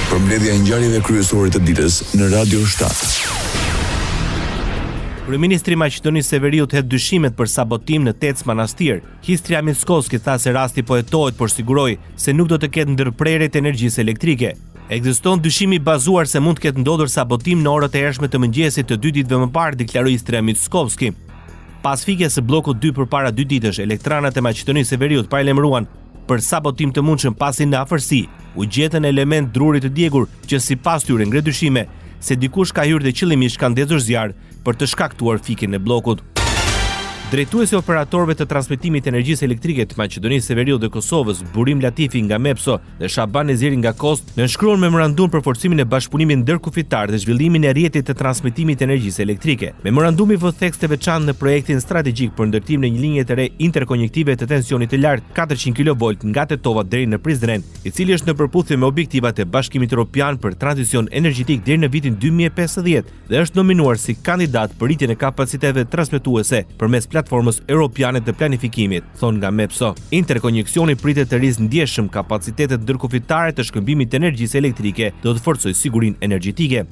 Përmbledhja e ngjarjeve kryesore të ditës në Radio 7. Kryeministri i Maqedonisë së Veriut hedh dyshimet për sabotim në Tec Manastir. Histria Mickoski tha se rasti po hetohet, por siguroi se nuk do të ketë ndërprerje të energjisë elektrike. Ekziston dyshimi bazuar se mund të ketë ndodhur sabotim në orët e hershme të mëngjesit të 2 ditëve më parë, deklaroi Histria Mickoski. Pas fikjes së bllokut 2 përpara 2 ditësh, elektranat e Maqedonisë së Veriut paralajmëruan për sabotim të mundshëm pasi në afërsi u gjetën element druri të djegur që sipas tyre ngre dyshime se dikush ka hyrë dhe qëllimisht ka ndezur zjarr për të shkaktuar fikjen e bllokut. Drejtuesi i operatorëve të transmetimit të energjisë elektrike të Maqedonisë së Veriut dhe Kosovës, Burim Latifi nga MEPSO dhe Shaban Eziri nga KOST, nënshkruan memorandum për forcimin e bashkëpunimit ndërkufitar dhe zhvillimin e rrjetit të transmetimit të energjisë elektrike. Memorandumi vë tekst të veçantë në projektin strategjik për ndërtimin e një linje të re interkonjektive të tensionit të lartë 400 kV nga Tetova deri në Prizren, i cili është në përputhje me objektivat e Bashkimit Evropian për tranzicion energjetik deri në vitin 2050 dhe është nominuar si kandidat për rritjen e kapaciteteve transmetuese përmes platformës europiane të planifikimit, thon nga MEPSO. Interkonjeksioni pritet të rrisë ndjeshëm kapacitetet ndërkufitare të shkëmbimit të energjisë elektrike, do të forcojë sigurinë energjetike.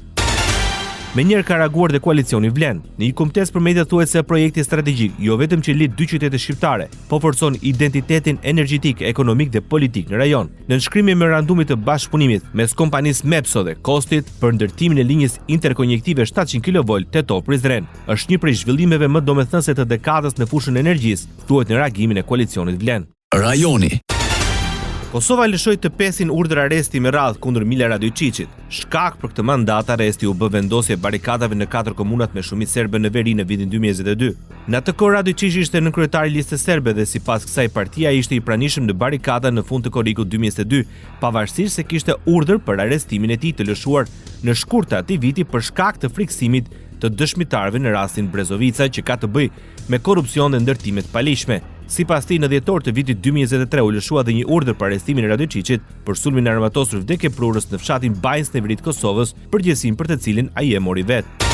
Me njerë ka reaguar dhe koalicioni Vlen. Në një kumtes për media thuhet se projekti strategjik jo vetëm që lidh dy qytete shqiptare, po forcon identitetin energjetik, ekonomik dhe politik në rajon. Në nënshkrimin e memorandumit të bashkëpunimit mes kompanisë MEPSO dhe KOST-it për ndërtimin e linjës interkonjektive 700 kV Tetov-Prizren, është një prej zhvillimeve më domethënëse të dekadës në fushën e energjisë, thuhet në reagimin e koalicionit Vlen. Rajoni. Kosova lëshoi të pesin urdhër arresti me radhë kundër Mila Radojčićit. Shkak për këtë mandat arresti u bë vendosje barikadave në 4 komunat me shumicë serbe në veri në vitin 2022. Në atë kohë Radojčić ishte nënkryetari i listës serbe dhe sipas kësaj partia ishte i pranishëm në barikada në fund të korrikut 2022, pavarësisht se kishte urdhër për arrestimin e tij të lëshuar në shkurt të atij viti për shkak të friksimit të dëshmitarëve në rastin Brezovica që ka të bëjë me korrupsion dhe ndërtime të palishme. Sipas tij, në dhjetor të vitit 2023 u lëshua dhe një urdhër për arrestimin e Radojčićit për sulmin e armatosur vdekje prurës në fshatin Bajnës në veri të Kosovës, përgjegjësinë për të cilin ai e mori vetë.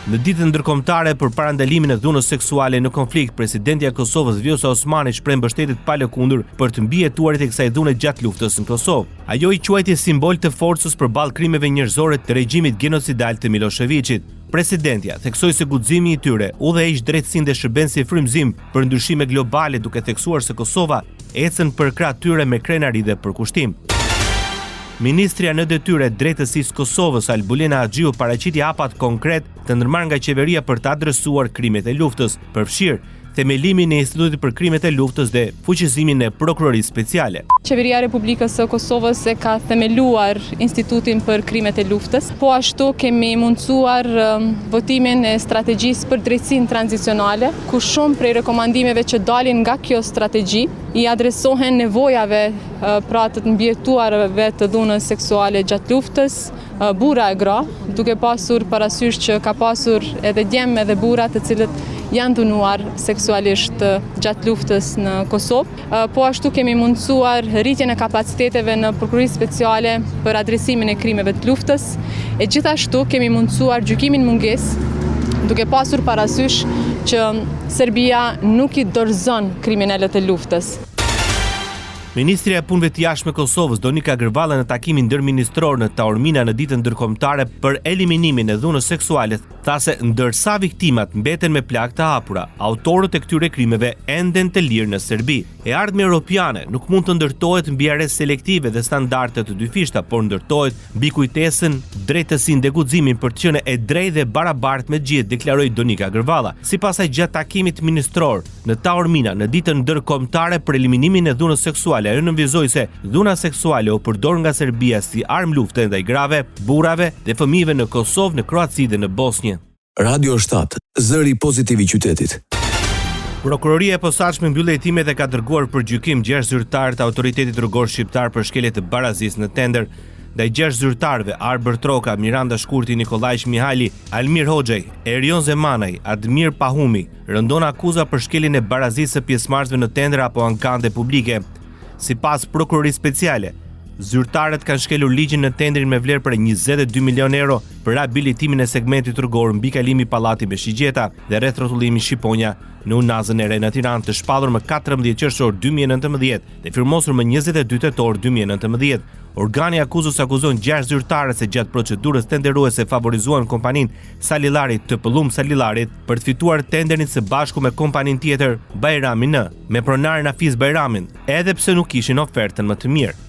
Në ditën ndërkombëtare për parandalimin e dhunës seksuale në konflikt, presidentja e Kosovës Vjosa Osmani shpreh mbështetje të palëkundur për të mbijetuarit e kësaj dhune gjatë luftës në Kosovë. Ajo i quajti simbol të forcës përballë krimeve njerëzore të regjimit genocidal të Miloševićit. Presidentja theksoi se guximi i tyre udhëheq drejtësinë dhe shërben si frymëzim për ndryshime globale, duke theksuar se Kosova ecën për krah tyre me krenari dhe përkushtim. Ministria në detyrë e drejtësisë Kosovës Albulina Haxhiu paraqiti hapat konkret të ndërmarrë nga qeveria për të adresuar krimet e luftës, përfshirë themelimin e Institutit për krimet e luftës dhe fuqizimin e prokurorisë speciale. Qeveria e Republikës së Kosovës e ka themeluar Institutin për krimet e luftës, po ashtu kemi mundësuar votimin e strategjisë për drejtësinë tranzicionale, ku shumë prej rekomandimeve që dalin nga kjo strategji i adresohen nevojave pra të mbijetuarve të dhunës seksuale gjatë luftës, burra e gra, duke pasur parasysh që ka pasur edhe djemë edhe burra të cilët janë dhunuar seksualisht gjatë luftës në Kosovë. Po ashtu kemi mundësuar rritjen e kapaciteteve në prokurorisë speciale për adresimin e krimeve të luftës, e gjithashtu kemi mundësuar gjykimin mungesë, duke pasur parasysh që Serbia nuk i dorëzon kriminalët e luftës. Ministria e Punëve të Jashtme e Kosovës Donika Gërvalla në takimin ndërministror në Taormina në ditën ndërkombëtare për eliminimin e dhunës seksuale tha se ndërsa viktimat mbeten me plagë të hapura, autorët e këtyre krimeve enden të lirë në Serbi. E ardhmja europiane nuk mund të ndërtohet mbi arrest selektive dhe standarde të dyfishta, por ndërtohet mbi kujtesën, drejtësinë dhe guximin për të qenë e drejtë dhe barabartë me gjithë, deklaroi Donika Gërvalla. Sipas saj, gjatë takimit ministror në Taormina në ditën ndërkombëtare për eliminimin e dhunës seksuale, ajo nënvizoi se dhuna seksuale u përdor nga Serbia si armë lufte ndaj grave, burrave dhe fëmijëve në Kosovë, në Kroaci dhe në Bosnjë. Radio 7, zëri pozitiv i qytetit. Prokuroria e posaçme mbyll hetimet dhe ka dërguar për gjykim 6 zyrtarë të Autoritetit Rrugor Shqiptar për shkelje të barazisë në tender. Ndaj 6 zyrtarëve, Arber Troka, Miranda Shkurti, Nikolaj Mihali, Almir Hoxhaj, Erion Zemanaj, Admir Pahumi, rëndon akuza për shkeljen e barazisë së pjesëmarrësve në tender apo ankande publike. Sipas prokurorisë speciale, zyrtarët kanë shkelur ligjin në tenderin me vlerë për 22 milion euro për rehabilitimin e segmentit rrugor mbi kalimi Pallati me Shigjeta dhe rreth rrotullimi Shqiponja në Unazën e Re në Tiranë, të shpallur më 14 qershor 2019 dhe firmosur më 22 tetor 2019. Organi akuzës akuzon 6 zyrtarë se gjatë procedurës tenderuese favorizuan kompaninë Salillarit të Pëllum Salillarit për të fituar tenderin së bashku me kompaninë tjetër Bajrami N, me pronarin Hafiz Bajramin, edhe pse nuk kishin ofertën më të mirë.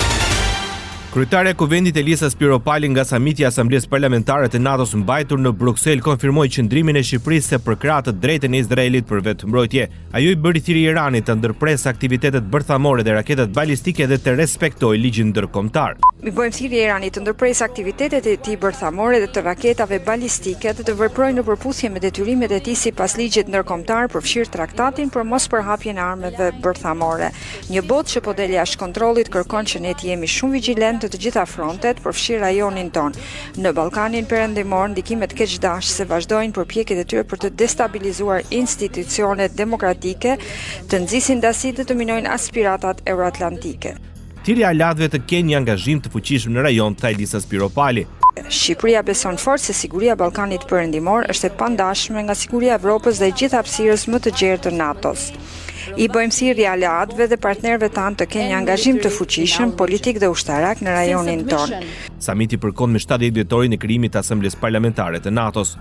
Kryetare e Kuvendit Elisa Spiropali nga samiti i Asamblesë Parlamentare të NATO-s mbajtur në Bruksel konfirmoi qëndrimin e Shqipërisë se përkrah të drejtën e Izraelit për vetëmbrojtje. Ajo i bëri thirrje Iranit të ndërpresë aktivitetet bërthamore dhe raketat balistike dhe të respektojë ligjin ndërkombëtar. Mi bëjmë thirrje Iranit të ndërpresë aktivitetet e tij bërthamore dhe të raketave balistike dhe të veprojë në përputhje me detyrimet e tij sipas ligjit ndërkombëtar, përfshirë traktatin për mosperhapjen e armëve bërthamore. Një botë që po del jashtë kontrollit kërkon që ne të jemi shumë vigjilentë të gjitha frontet, përfshirë rajonin ton. Në Ballkanin Perëndimor, ndikimet keqdashëse vazhdojnë përpjekjet e tyre për të destabilizuar institucionet demokratike, të nxisin dasi dhe të minojnë aspiratat euroatlantike. Thirrja e latëve të kenë një angazhim të fuqishëm në rajon, tha Elisa Spiropali. Shqipëria beson fort se siguria e Ballkanit Perëndimor është e pandashme nga siguria e Evropës dhe gjithë hapësirës më të gjerë të NATO-s. I bëjmë thirrje aleatëve dhe partnerëve tanë të kenë një angazhim të fuqishëm politik dhe ushtarak në rajonin tonë. Samiti përkon me 70 vjetorin e krijimit të Asamblesë Parlamentare të NATO-s.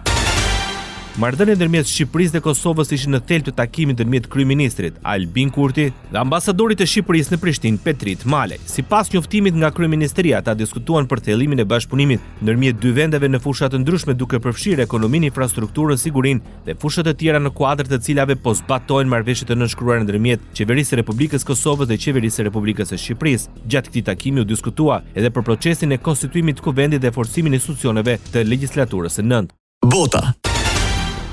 Marrëdhëniet ndërmjet Shqipërisë dhe Kosovës ishin në thelb të takimit ndërmjet kryeministrit Albin Kurti dhe ambasadorit të Shqipërisë në Prishtinë Petrit Malej. Sipas njoftimit nga kryeministria, ata diskutuan për thellimin e bashkëpunimit ndërmjet dy vendeve në fusha të ndryshme, duke përfshirë ekonominë, infrastrukturën, sigurinë dhe fusha të tjera në kuadër të cilave po zbatohen marrëveshjet e nënshkruara ndërmjet Qeverisë së Republikës Kosovës dhe Qeverisë së Republikës së Shqipërisë. Gjatë këtij takimi u diskutua edhe për procesin e konstituimit të kuvendit dhe forcimin e institucioneve të legjislaturës së nëntë. Bota.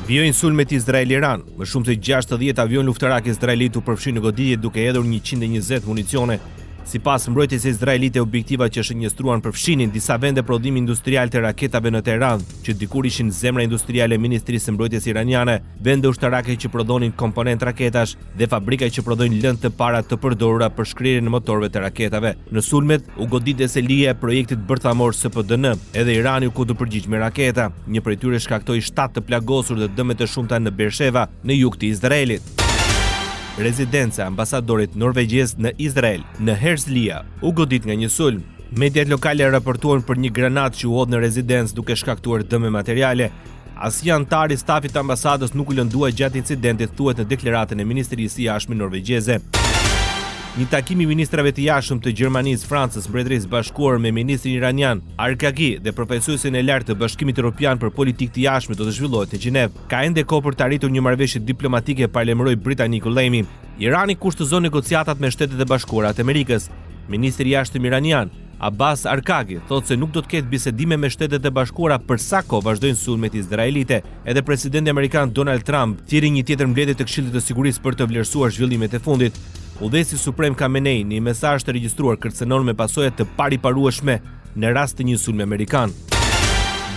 Vjojnë sulmet Izrael-Iran. Më shumë se 60 avion luftarak izraelit u përfshin në goditje duke hedhur 120 municione. Sipas mbrojtjes izraelite, objektivat që shënjestruan përfshinin disa vende prodhimi industrial të raketave në Teheran, që dikur ishin zemra industriale e Ministrisë së Mbrojtjes iraniane, vende ushtarake që prodhonin komponent raketash dhe fabrika që prodhojnë lëndë të para të përdorura për shkrirjen e motorëve të raketave. Në sulmet u godit Selia e projektit bërthamor SPDN, edhe Irani u kundërpërgjigj me raketa. Një prej tyre shkaktoi 7 të plagosur dhe dëme të shumta në Beersheva, në jug të Izraelit. Rezidenca e ambasadorit norvegjez në Izrael, në Herzliya, u godit nga një sulm. Mediat lokale raportuan për një granat që u hodh në rezidencë duke shkaktuar dëme materiale. Asnjë antar i stafit të ambasadës nuk u lëndua gjatë incidentit, thuhet në deklaratën e Ministrisë së Jashtme norvegjeze. Një takim i ministrave të jashtëm të Gjermanisë, Francës, Mbretërisë Bashkuar me ministrin iranian Arkagi dhe profesuesin e lartë të Bashkimit Evropian për politikë të jashtme do të zhvillohet në Gjinev. Ka ende kohë për të arritur një marrëveshje diplomatike, paralajmëroi Britaniku Lejmi. Irani kushtozon negociatat me Shtetet e Bashkuara të Amerikës. Ministri i jashtëm iranian Abbas Arkagi thotë se nuk do të ketë bisedime me Shtetet e Bashkuara për sa kohë vazhdojnë sulmet izraelite. Edhe presidenti amerikan Donald Trump thiri një tjetër mbledhje të Këshillit të Sigurisë për të vlerësuar zhvillimet e fundit. Udhëheci suprem Khamenei në një mesazh të regjistruar kërcënon me pasoja të pariparueshme në rast të një sulmi amerikan.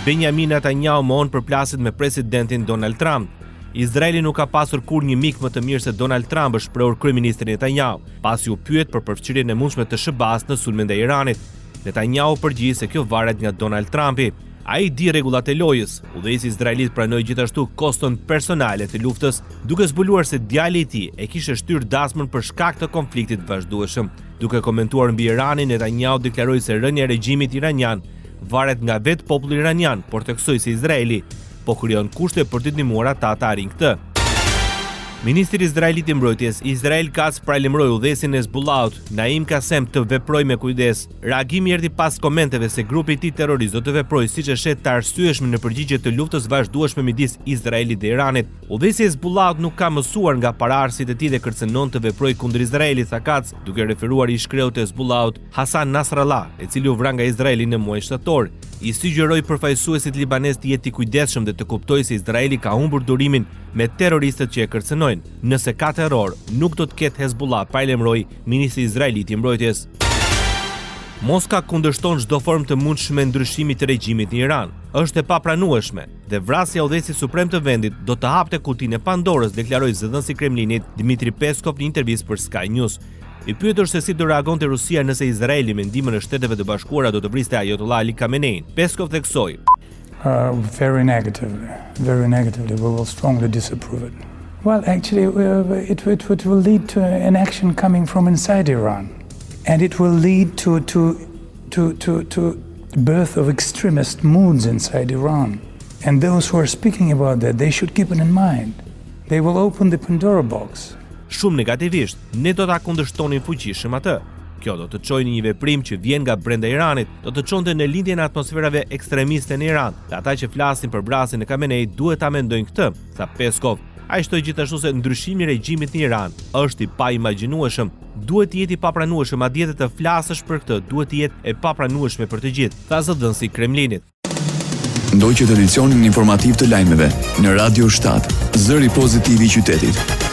Benjamin Netanyahu mohon përplasjet me presidentin Donald Trump. Izraeli nuk ka pasur kur një mik më të mirë se Donald Trump, është shprehur kryeministri Netanyahu, pasi u pyet për përfshirjen e mundshme të SBA-s në sulmin ndaj Iranit. Netanyahu përgjigj se kjo varet nga Donald Trumpi. Ai di rregullat e lojës. Udhëheci izraelit pranoi gjithashtu koston personale të luftës, duke zbuluar se djali i tij e kishte shtyrë dasmën për shkak të konfliktit vazhdueshëm. Duke komentuar mbi Iranin, Netanyahu deklaroi se rënja e regjimit iranian varet nga vetë populli iranian, por theksoi se Izraeli po krijon kushte për të ndihmuar ata të arrijnë këtë. Ministri izraelit i mbrojtjes, Israel Katz, paralajmëroi udhëhesin e Hezbollahut, Naim Kasem, të veprojë me kujdes. Reagimi erdhi pas komenteve se grupi i tij terrorist do të veprojë siç e shet të arsyeshëm në përgjigje të luftës vazhdueshme midis Izraelit dhe Iranit. Udhëhesi i Hezbollahut nuk ka mësuar nga paraardhësit e tij dhe kërcënon të veprojë kundër Izraelit, tha Katz, duke referuar i shkreut të Hezbollahut Hasan Nasrallah, i cili u vra nga Izraeli në muajin shtator. I sugjeroi përfaqësuesit libanez të jetë i kujdesshëm dhe të kuptojë se Izraeli ka humbur durimin me terroristët që e kërcënojnë. Nëse ka terror, nuk do të ketë Hezbollah, paralajmëroi ministri izraelit i mbrojtjes. Moska kundërshton çdo formë të mundshme ndryshimi të regjimit në Iran. Është e papranueshme dhe vrasja e udhëhesit suprem të vendit do të hapte kutinë e Pandorës, deklaroi zëdhënësi i Kremlinit Dmitri Peskov në intervistë për Sky News. I pyetur se si do reagonte Rusia nëse Izraeli me ndihmën e Shteteve të Bashkuara do të vriste Ayatollah Ali Khamenei, Peskov theksoi: Very negatively. We will strongly disapprove it. Well, actually, it will lead to an action coming from inside Iran, and it will lead to to birth of extremist moods inside Iran. And those who are speaking about that, they should keep it in mind. They will open the Pandora box. Shumë negativisht, ne do ta kundërshtonin fuqishëm atë. Kjo do të çojë në një veprim që vjen nga brenda Iranit, do të çonte në lindjen e atmosferave ekstremiste në Iran. Dhe ata që flasin për brasin e Khamenei duhet ta mendojnë këtë, tha Peskov. Ai shtoi gjithashtu se ndryshimi i regjimit në Iran është i paimagjinueshëm, duhet të jetë i papranueshëm, madje të flasësh për këtë duhet të jetë e papranueshme për të gjithë, tha zëdhënësi i Kremlinit. Ndoqët edicionin informativ të lajmeve në Radio 7, zëri pozitiv i qytetit.